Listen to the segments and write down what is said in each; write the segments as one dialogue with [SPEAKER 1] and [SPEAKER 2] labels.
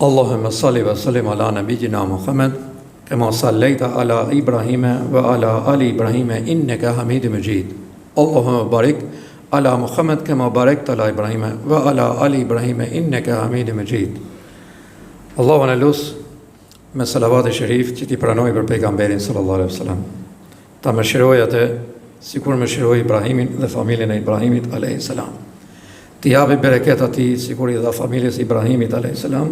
[SPEAKER 1] Allahumma salli wa sallim ala nabiyyina Muhammad kama sallaita ala Ibrahima wa ala ali Ibrahima innaka Hamidum Majid. Allahumma barik ala Muhammad kama barakta ala Ibrahima wa ala ali Ibrahima innaka Hamidum Majid. Allahu na lut me salavat e shërif që ti pranoj për pejgamberin sallallahu alaihi wasallam. Ta mëshiroj atë sikur mëshiroi Ibrahimin dhe familjen e Ibrahimit alayhi salam. Ti japi bereket atij sikur i dha familjes Ibrahimit alayhi salam.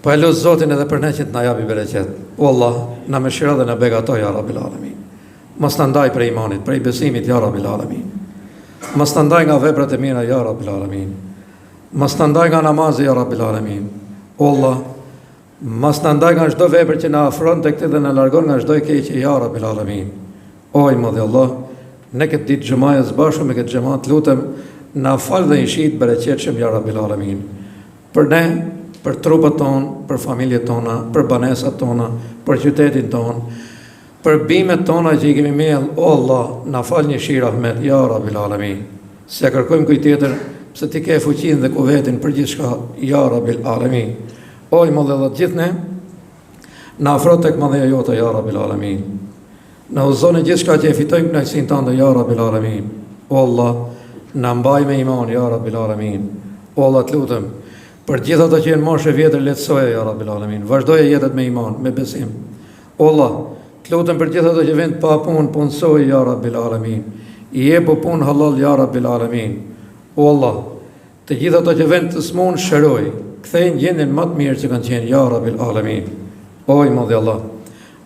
[SPEAKER 1] Po e lut Zotin edhe për ne që të na japi bereket. O Allah, na mëshiro dhe na beqatoj ya Rabbil Alamin. Mos na ndaj prej imanit, prej besimit ya Rabbil Alamin. Mos na ndaj nga veprat e mira ya Rabbil Alamin. Mos na ndaj nga namazi ya Rabbil Alamin. O Allah, mos na ndaj nga çdo vepër që na afron tek ti dhe na largon nga çdo e keqje ya Rabbil Alamin. O i madhi Allah, ne këtë ditë xhamaja bashkë me këtë xhamat lutem na fal dhe ishit bereqetshëm ya Rabbil Alamin. Për ne, për trupat tonë, për familjet tona, për banesat tona, për qytetin tonë, për bimet tona që i kemi mell, o Allah, na fal një shir rahmet ya Rabbil Alamin. Se kërkojmë kujt tjetër, pse ti ke fuqinë dhe kuvetin për gjithçka ya Rabbil Alamin. O i madh Allah, gjithë ne na afro tek madhëja jote ya Rabbil Alamin. Na uzoni gjithçka që e fitojmë kënaqësinë tënde ya Rabbil Alamin. O Allah, na mbaj me iman ya Rabbil Alamin. O Allah, të lutem për gjithë ato që janë moshë vjetër, lehtësoje ya Rabbil Alamin. Vazhdoje jetën me iman, me besim. O Allah, të lutem për gjithë ato që vend pa punë, punësoje ya Rabbil Alamin. I jep punë halal ya Rabbil Alamin. O Allah, të gjithë ato që vend të smun shëroj, kthejnë gjendjen më të mirë që kanë qenë ya Rabbil Alamin. O i madhi Allah,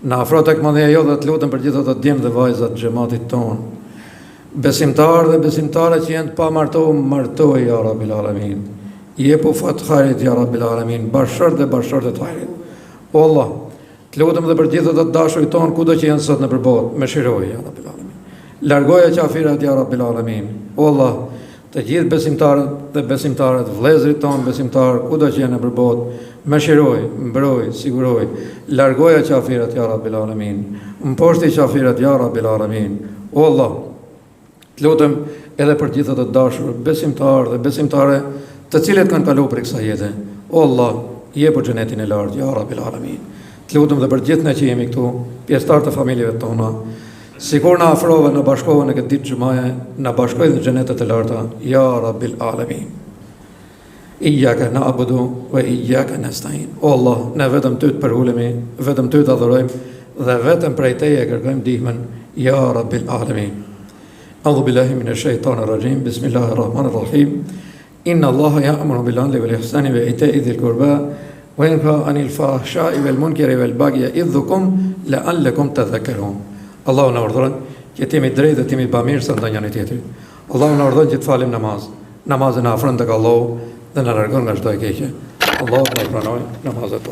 [SPEAKER 1] na afro tek madhëja jote, të lutem për gjithë ato djemë dhe vajza të xhamatit ton. Besimtarë dhe besimtare që janë të pamartuar, martoj ya Rabbil Alamin. Jepu fat hajrit ya Rabbil Alamin, bashkër dhe bashkër të hajrit. O Allah, të lutem dhe për gjithë të dashurit ton kudo që janë sot në përbot, mëshiroj ya Rabbil Alamin. Largoja qafirat ya Rabbil Alamin. O Allah, të gjithë besimtarët, vëllezërit ton besimtarë kudo që janë në përbot, mëshiroj, mbroj, siguroj. Largoja qafirat ya Rabbil Alamin. Mposhti qafirat ya Rabbil Alamin. O Allah, të lutem edhe për gjithë të dashur besimtarë dhe besimtare të cilët kanë kaluar për kësaj jete. O Allah, jepu xhenetin e lartë ya Rabbil Alamin. Të lutem dhe për gjithë ne që jemi këtu, pjesëtar të familjeve tona, sikur na afrove, na bashkove në këtë ditë xumaje, na bashkoj në xhenetet e larta ya Rabbil Alamin. Iyyaka na'budu wa iyyaka nasta'in. O Allah, ne vetëm ty të përulemi, vetëm ty të adhurojmë dhe vetëm prej teje kërkojmë ndihmën ya Rabbil Alamin. A'udhu billahi minash shaitanir rajim. Bismillahir rahmanir rahim. Inna Allaha ya'muru bil 'adli wal ihsani wa ita'i dhil qurba wa yanha 'anil fahsha'i wal munkari wal bagyi ya'idhukum la'allakum tadhakkarun. Allahu na urdhëron që të jemi drejtë dhe të jemi bamirë sa ndonjëri tjetri. Allahu na urdhëron që të falim namaz. Namazi na afron tek Allahu dhe na largon nga çdo e keqe. Allahu na pranoj namazet.